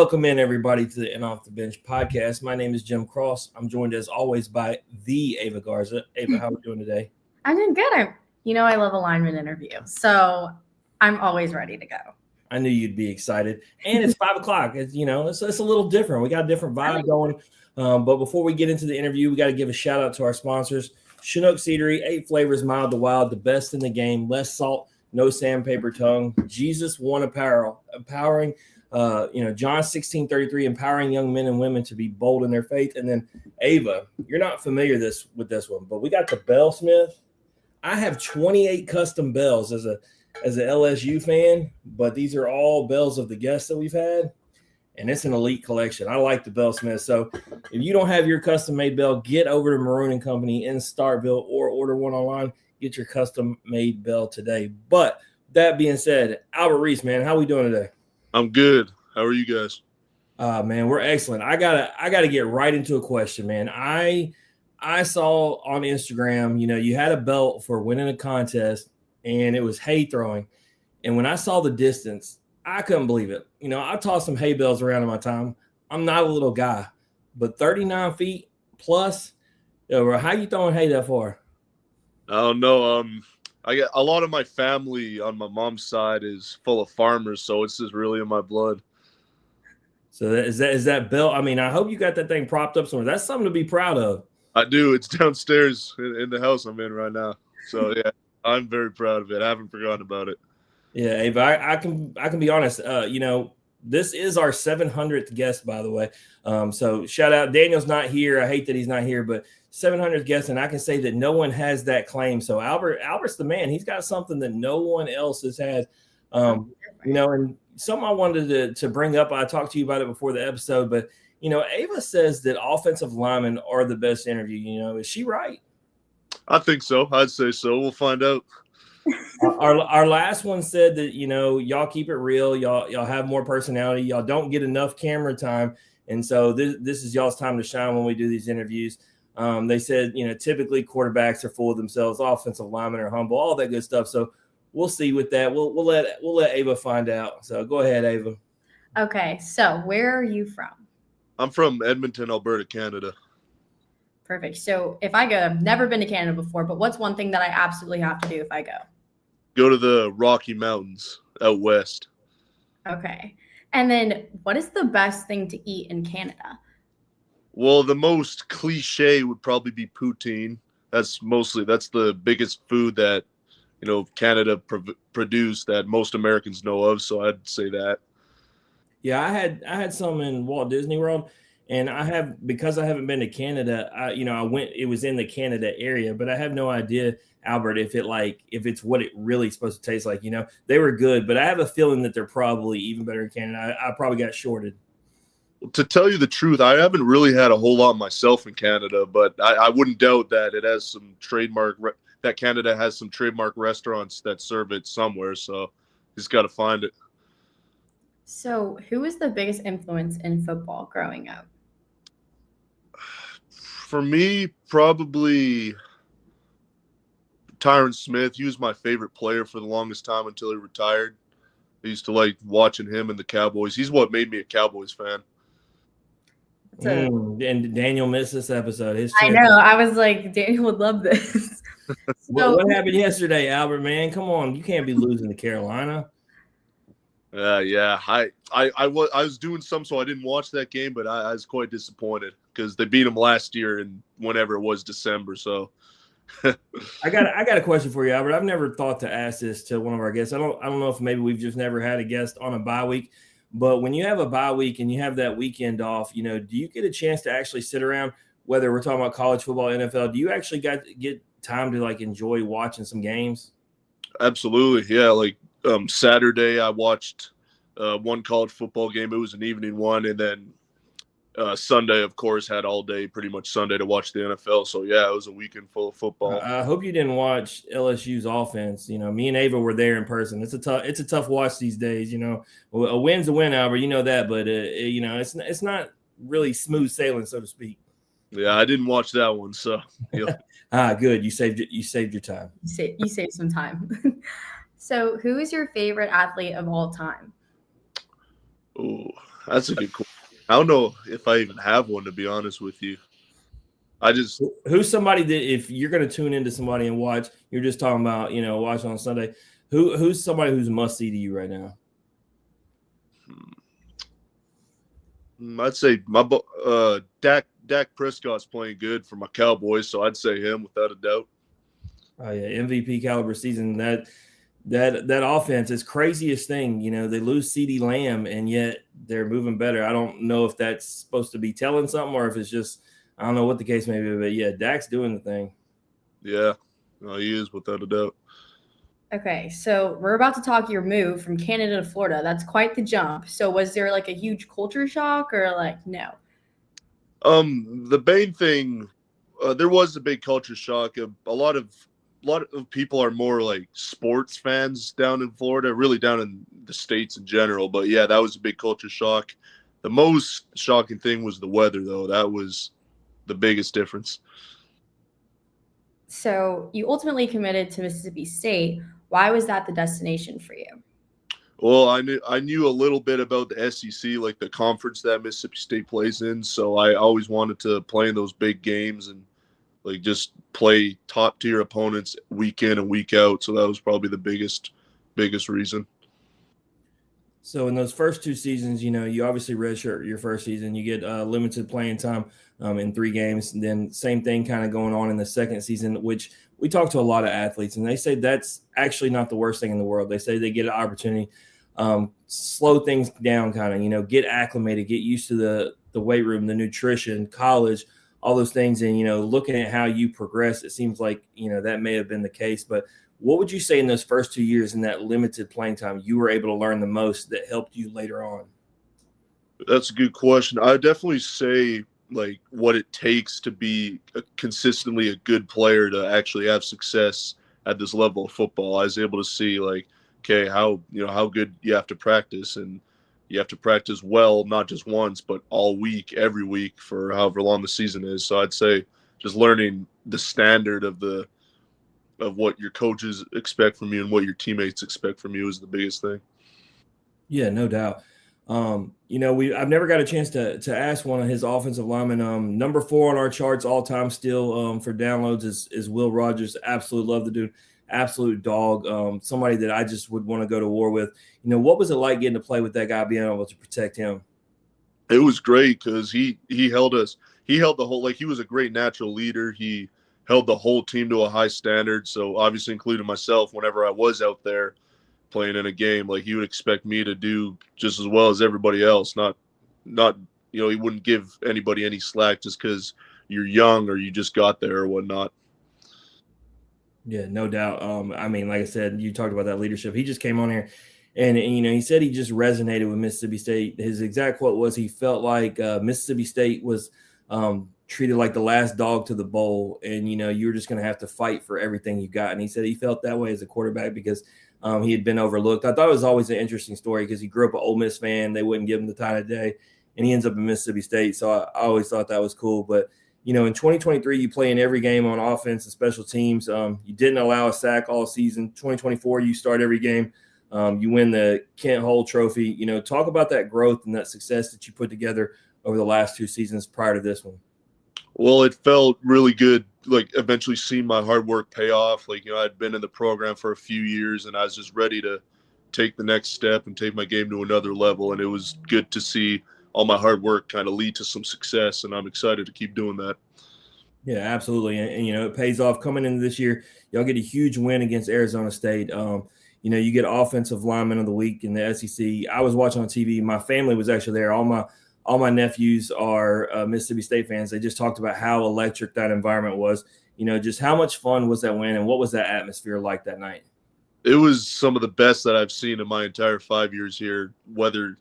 Welcome in, everybody, to the In Off the Bench podcast. My name is Jim Cross. I'm joined, as always, by the Ava Garza. Ava, how are we doing today? I'm doing good. I love a lineman interview, so I'm always ready to go. I knew you'd be excited. And it's 5 o'clock. It's a little different. We got a different vibe going. But before we get into the interview, we got to give a shout out to our sponsors. Chinook Seedery, 8 flavors, mild to wild, the best in the game, less salt, no sandpaper tongue. Jesus One Apparel, empowering John 16:33, empowering young men and women to be bold in their faith. And then Ava, you're not familiar with this one, but we got the Bellsmith. I have 28 custom bells as an LSU fan, but these are all bells of the guests that we've had, and it's an elite collection. I like the Bellsmith. So if you don't have your custom made bell, get over to Maroon and Company in Starkville or order one online. Get your custom made bell today. But that being said, Albert Reese, man, how we doing today? I'm good. How are you guys? Man, we're excellent. I gotta get right into a question, man. I saw on Instagram, you had a belt for winning a contest, and it was hay throwing. And when I saw the distance, I couldn't believe it. I tossed some hay bells around in my time. I'm not a little guy, but 39 feet plus. How you throwing hay that far? I don't know. I got a lot of my family on my mom's side is full of farmers, so it's just really in my blood. So is that belt? I mean, I hope you got that thing propped up somewhere. That's something to be proud of. I do. It's downstairs in the house I'm in right now. So yeah, I'm very proud of it. I haven't forgotten about it. Yeah, Ava, I can be honest. This is our 700th guest, by the way. So shout out. Daniel's not here. I hate that he's not here, but 700th guest, and I can say that no one has that claim. So Albert's the man. He's got something that no one else has had. And something I wanted to bring up. I talked to you about it before the episode, but Ava says that offensive linemen are the best interview. Is she right? I think so. I'd say so. We'll find out. Our last one said that y'all keep it real, y'all have more personality, y'all don't get enough camera time, and so this is y'all's time to shine when we do these interviews. They said typically quarterbacks are full of themselves, offensive linemen are humble, all that good stuff. So we'll see with that. We'll let Ava find out. So go ahead, Ava. Okay, so where are you from? I'm from Edmonton, Alberta, Canada. Perfect. So if I go, I've never been to Canada before, but what's one thing that I absolutely have to do if I go? Go to the Rocky Mountains out west. Okay. And then what is the best thing to eat in Canada? Well, the most cliche would probably be poutine. That's the biggest food that, Canada produced that most Americans know of. So I'd say that. Yeah, I had some in Walt Disney World. And because I haven't been to Canada, I went, it was in the Canada area, but I have no idea, Albert, if it's what it really supposed to taste like. They were good, but I have a feeling that they're probably even better in Canada. I probably got shorted. To tell you the truth, I haven't really had a whole lot myself in Canada, but I wouldn't doubt that it has some that Canada has some trademark restaurants that serve it somewhere. So just got to find it. So who was the biggest influence in football growing up? For me, probably Tyron Smith. He was my favorite player for the longest time until he retired. I used to like watching him and the Cowboys. He's what made me a Cowboys fan. And Daniel missed this episode. I know. I was like, Daniel would love this. What happened yesterday, Albert, man? Come on. You can't be losing to Carolina. Yeah. I was doing some, so I didn't watch that game, but I was quite disappointed because they beat them last year and whenever it was December. So I got a question for you, Albert. I've never thought to ask this to one of our guests. I don't know if maybe we've just never had a guest on a bye week, but when you have a bye week and you have that weekend off, do you get a chance to actually sit around, whether we're talking about college football, NFL, do you actually get time to enjoy watching some games? Absolutely. Yeah. Saturday, I watched one college football game. It was an evening one. And then Sunday, of course, had all day, pretty much Sunday, to watch the NFL. So, yeah, it was a weekend full of football. I hope you didn't watch LSU's offense. Me and Ava were there in person. It's a tough watch these days. A win's a win, Albert. You know that. But, it's not really smooth sailing, so to speak. Yeah, I didn't watch that one. So, yeah. Good. You saved your time. You saved some time. So who is your favorite athlete of all time? Oh, That's a good question. I don't know if I even have one, to be honest with you. I just Who's somebody that if you're going to tune into somebody and watch, you're just talking about, watch on Sunday. Who's somebody who's must see to you right now? I'd say Dak Prescott's playing good for my Cowboys, so I'd say him without a doubt. Oh yeah, MVP caliber season. That offense is craziest thing. They lose CeeDee Lamb and yet they're moving better. I don't know if that's supposed to be telling something or if it's just I don't know what the case may be, but yeah, Dak's doing the thing. Yeah, no, he is without a doubt. Okay, so we're about to talk your move from Canada to Florida. That's quite the jump. So was there like a huge culture shock or like no? The main thing, there was a big culture shock. A lot of people are more like sports fans down in Florida, really down in the States in general. But yeah, that was a big culture shock. The most shocking thing was the weather, though. That was the biggest difference. So you ultimately committed to Mississippi State. Why was that the destination for you? Well, I knew a little bit about the SEC, like the conference that Mississippi State plays in. So I always wanted to play in those big games and like just play top tier opponents week in and week out. So that was probably the biggest reason. So in those first two seasons, you obviously redshirt your first season. You get limited playing time in 3 games. And then same thing kind of going on in the second season, which we talk to a lot of athletes, and they say that's actually not the worst thing in the world. They say they get an opportunity, slow things down, kind of, get acclimated, get used to the weight room, the nutrition, college, all those things. And, looking at how you progress, it seems like, that may have been the case. But what would you say in those first 2 years in that limited playing time you were able to learn the most that helped you later on? That's a good question. I definitely say like what it takes to be consistently a good player to actually have success at this level of football. I was able to see like, okay, how good you have to practice, and you have to practice well, not just once, but all week, every week for however long the season is. So I'd say just learning the standard of what your coaches expect from you and what your teammates expect from you is the biggest thing. Yeah, no doubt. I've never got a chance to ask one of his offensive linemen. Number 4 on our charts all time still for downloads is Will Rogers. Absolutely love the dude. Absolute dog. Somebody that I just would want to go to war with. What was it like getting to play with that guy, being able to protect him? It was great because he held us. He held the whole, like, he was a great natural leader. He held the whole team to a high standard. So obviously, including myself, whenever I was out there playing in a game, like, he would expect me to do just as well as everybody else. Not he wouldn't give anybody any slack just because you're young or you just got there or whatnot. Yeah, no doubt. Like I said, you talked about that leadership. He just came on here and he said he just resonated with Mississippi State. His exact quote was he felt like Mississippi State was treated like the last dog to the bowl, and you were just going to have to fight for everything you got. And he said he felt that way as a quarterback because he had been overlooked. I thought it was always an interesting story because he grew up an Ole Miss fan. They wouldn't give him the time of day, and he ends up in Mississippi State. So I always thought that was cool. But in 2023, you play in every game on offense and special teams. You didn't allow a sack all season. 2024, you start every game. You win the Kent Hull Trophy. Talk about that growth and that success that you put together over the last 2 seasons prior to this one. Well, it felt really good, like, eventually seeing my hard work pay off. Like, I'd been in the program for a few years, and I was just ready to take the next step and take my game to another level. And it was good to see all my hard work kind of lead to some success, and I'm excited to keep doing that. Yeah, absolutely. And it pays off coming into this year. Y'all get a huge win against Arizona State. You get offensive lineman of the week in the SEC. I was watching on TV. My family was actually there. All my nephews are Mississippi State fans. They just talked about how electric that environment was. Just how much fun was that win, and what was that atmosphere like that night? It was some of the best that I've seen in my entire 5 years here, whether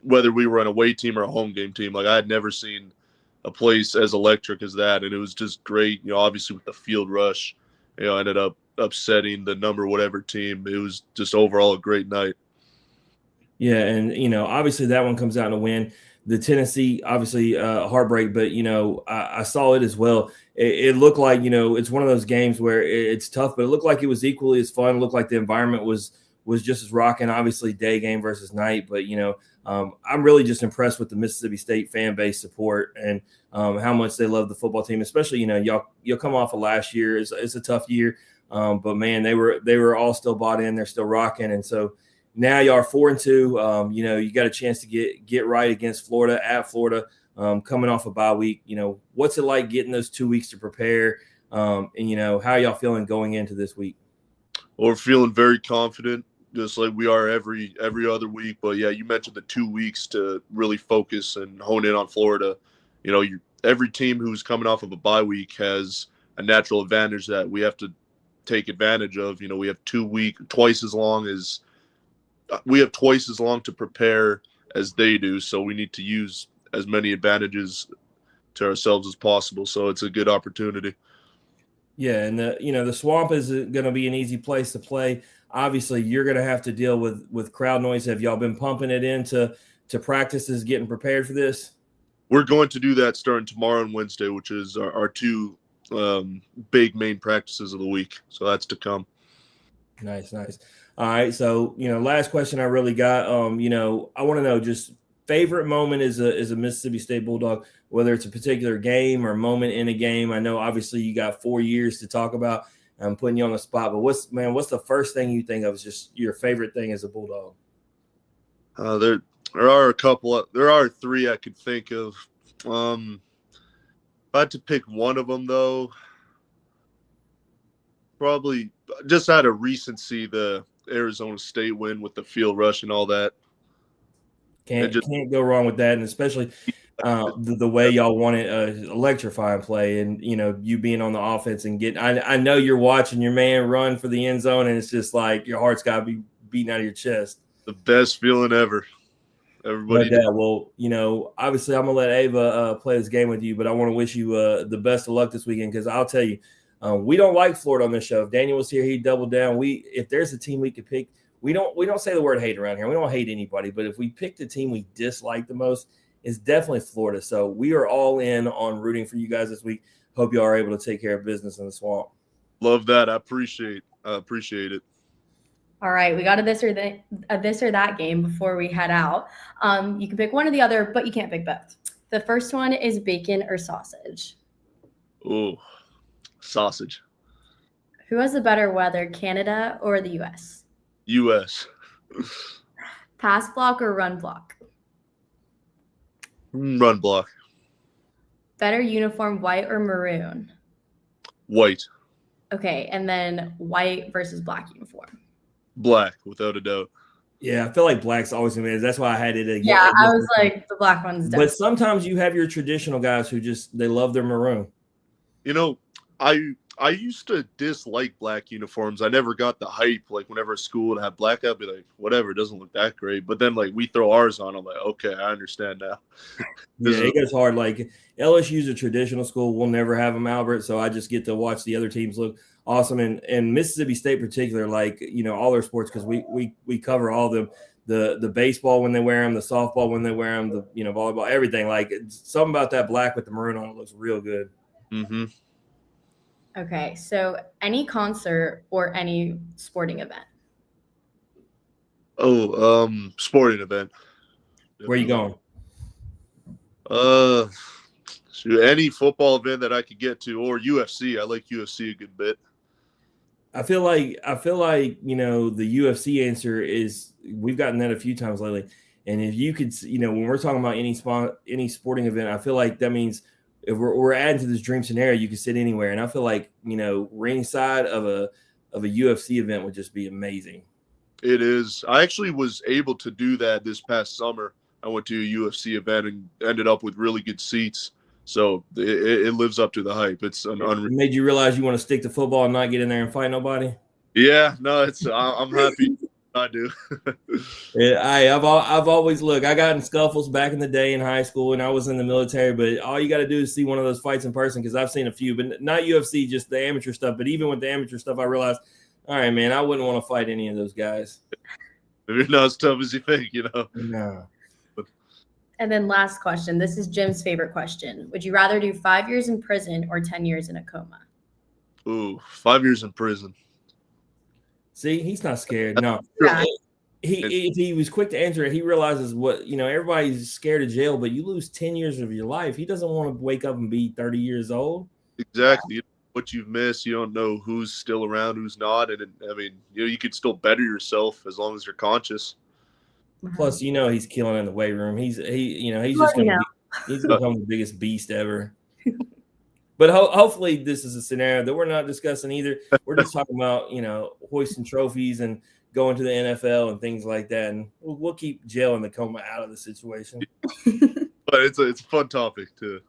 we were an away team or a home game team. Like, I had never seen a place as electric as that, and it was just great. Obviously with the field rush, ended up upsetting the number whatever team. It was just overall a great night. Yeah, and obviously that one comes out in a win. The Tennessee, obviously heartbreak, but I saw it as well. It looked like it's one of those games where it's tough, but it looked like it was equally as fun. It looked like the environment was was just as rocking. Obviously, day game versus night, but I'm really just impressed with the Mississippi State fan base support and how much they love the football team. Especially, you'll come off of last year. It's a tough year, but man, they were all still bought in. They're still rocking, and so now y'all are 4-2. You got a chance to get right against Florida at Florida, coming off a bye week. What's it like getting those 2 weeks to prepare? And how are y'all feeling going into this week? Well, we're feeling very confident, just like we are every other week. But yeah, you mentioned the 2 weeks to really focus and hone in on Florida. Every team who's coming off of a bye week has a natural advantage that we have to take advantage of. We have 2 weeks, twice as long to prepare as they do. So we need to use as many advantages to ourselves as possible. So it's a good opportunity. Yeah, and the Swamp isn't going to be an easy place to play. Obviously, you're going to have to deal with crowd noise. Have y'all been pumping it into practices, getting prepared for this? We're going to do that starting tomorrow and Wednesday, which is our two big main practices of the week. So that's to come. Nice. All right, so last question I really got. I want to know just favorite moment as a Mississippi State Bulldog, whether it's a particular game or moment in a game. I know obviously you got 4 years to talk about. I'm putting you on the spot, but what's the first thing you think of is just your favorite thing as a Bulldog? There are a couple. There are 3 I could think of. If I had to pick one of them, though, probably just out of recency, the Arizona State win with the field rush and all that. Can't go wrong with that, and especially the way y'all wanted electrifying play, and you being on the offense and getting. I know you're watching your man run for the end zone, and it's just like your heart's got to be beating out of your chest. The best feeling ever. Everybody. Well, obviously I'm gonna let Ava play this game with you, but I want to wish you the best of luck this weekend, because I'll tell you, we don't like Florida on this show. If Daniel was here, he'd double down. If there's a team we could pick. We don't say the word hate around here. We don't hate anybody, but if we pick the team we dislike the most, it's definitely Florida. So we are all in on rooting for you guys this week. Hope you are able to take care of business in the Swamp. Love that. I appreciate it. All right, we got a this or that game before we head out. You can pick one or the other, but you can't pick both. The first one is bacon or sausage. Oh, sausage. Who has the better weather, Canada or the U.S.? U.S. Pass block or run block? Run block. Better uniform, white or maroon? White. Okay, and then white versus black uniform? Black, without a doubt. Yeah, I feel like black's always going to be. That's why I had it again. Yeah, I was like, the black one's done. But sometimes you have your traditional guys who they love their maroon. I used to dislike black uniforms. I never got the hype. Like, whenever a school would have black, I'd be like, whatever, it doesn't look that great. But then, like, we throw ours on. I'm like, okay, I understand now. It gets hard. Like, LSU's a traditional school. We'll never have them, Albert. So I just get to watch the other teams look awesome. And Mississippi State particular, like, all their sports, because we cover all of them. The baseball when they wear them, the softball when they wear them, the volleyball, everything. Like, something about that black with the maroon on it looks real good. Mm-hmm. Okay, so any concert or any sporting event? Sporting event. Where are you going? Any football event that I could get to, or UFC. I like UFC a good bit. I feel like the UFC answer is, we've gotten that a few times lately. And if you could, when we're talking about any sporting event, I feel like that means if we're adding to this dream scenario, you can sit anywhere. And I feel like, ringside of a UFC event would just be amazing. It is. I actually was able to do that this past summer. I went to a UFC event and ended up with really good seats. So it lives up to the hype. It's an unreal. It made you realize you want to stick to football and not get in there and fight nobody? Yeah, no, I'm happy I do. I've always, look, I got in scuffles back in the day in high school and I was in the military, but all you got to do is see one of those fights in person, because I've seen a few, but not UFC, just the amateur stuff. But even with the amateur stuff, I realized, all right, man, I wouldn't want to fight any of those guys. They're not as tough as you think, No. And then last question. This is Jim's favorite question. Would you rather do 5 years in prison or 10 years in a coma? Ooh, 5 years in prison. See, he's not scared. No. Yeah. If he was quick to answer it, he realizes what, everybody's scared of jail, but you lose 10 years of your life. He doesn't want to wake up and be 30 years old. Exactly. You know what you've missed. You don't know who's still around, who's not. And I mean, you could still better yourself as long as you're conscious. Plus, he's killing in the weight room. He's just going to he's become the biggest beast ever. But hopefully this is a scenario that we're not discussing either. We're just talking about, hoisting trophies and going to the NFL and things like that. And we'll keep jail and the coma out of the situation. But it's a fun topic too.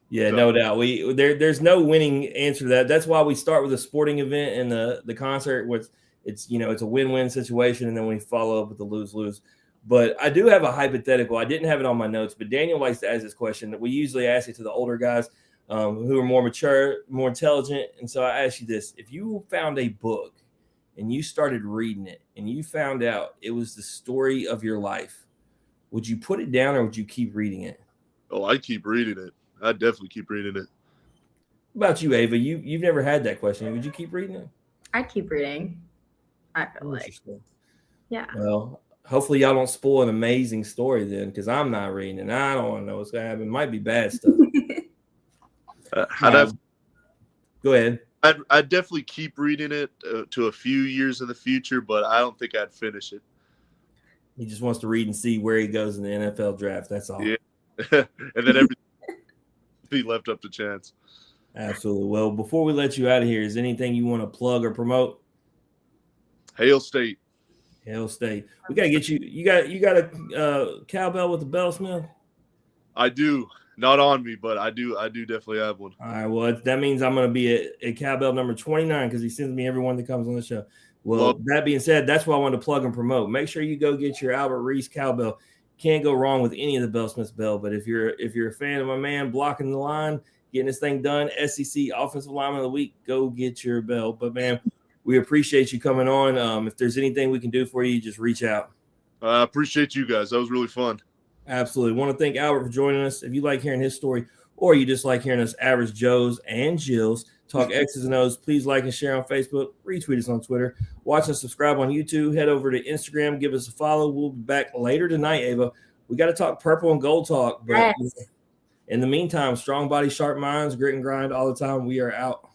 Yeah, no doubt. There's no winning answer to that. That's why we start with a sporting event and the concert, which it's a win-win situation, and then we follow up with the lose-lose. But I do have a hypothetical. I didn't have it on my notes, but Daniel likes to ask this question. We usually ask it to the older guys who are more mature, more intelligent. And so I ask you this: if you found a book and you started reading it and you found out it was the story of your life, would you put it down or would you keep reading it? Oh, I'd keep reading it. I'd definitely keep reading it. What about you, Ava? You've never had that question. Would you keep reading it? I'd keep reading. I feel like. Yeah. Well, hopefully y'all don't spoil an amazing story then, because I'm not reading it. I don't want to know what's going to happen. It might be bad stuff. Go ahead. I'd definitely keep reading it to a few years in the future, but I don't think I'd finish it. He just wants to read and see where he goes in the NFL draft. That's all. Yeah. And then everything be left up to chance. Absolutely. Well, before we let you out of here, is anything you want to plug or promote? Hail State. Hail State. We got to get you. You got a cowbell with the bell smell? I do. Not on me, but I do definitely have one. All right. Well, that means I'm going to be at cowbell number 29 because he sends me everyone that comes on the show. Well, that being said, that's why I wanted to plug and promote. Make sure you go get your Albert Reese cowbell. Can't go wrong with any of the Bellsmith's bell. But if you're a fan of my man blocking the line, getting this thing done, SEC Offensive Lineman of the Week, go get your bell. But man, we appreciate you coming on. If there's anything we can do for you, just reach out. I appreciate you guys. That was really fun. Absolutely. Want to thank Albert for joining us. If you like hearing his story or you just like hearing us average Joes and Jills talk X's and O's, please like and share on Facebook. Retweet us on Twitter. Watch and subscribe on YouTube. Head over to Instagram. Give us a follow. We'll be back later tonight, Ava. We got to talk purple and gold talk. But in the meantime, strong body, sharp minds, grit and grind all the time. We are out.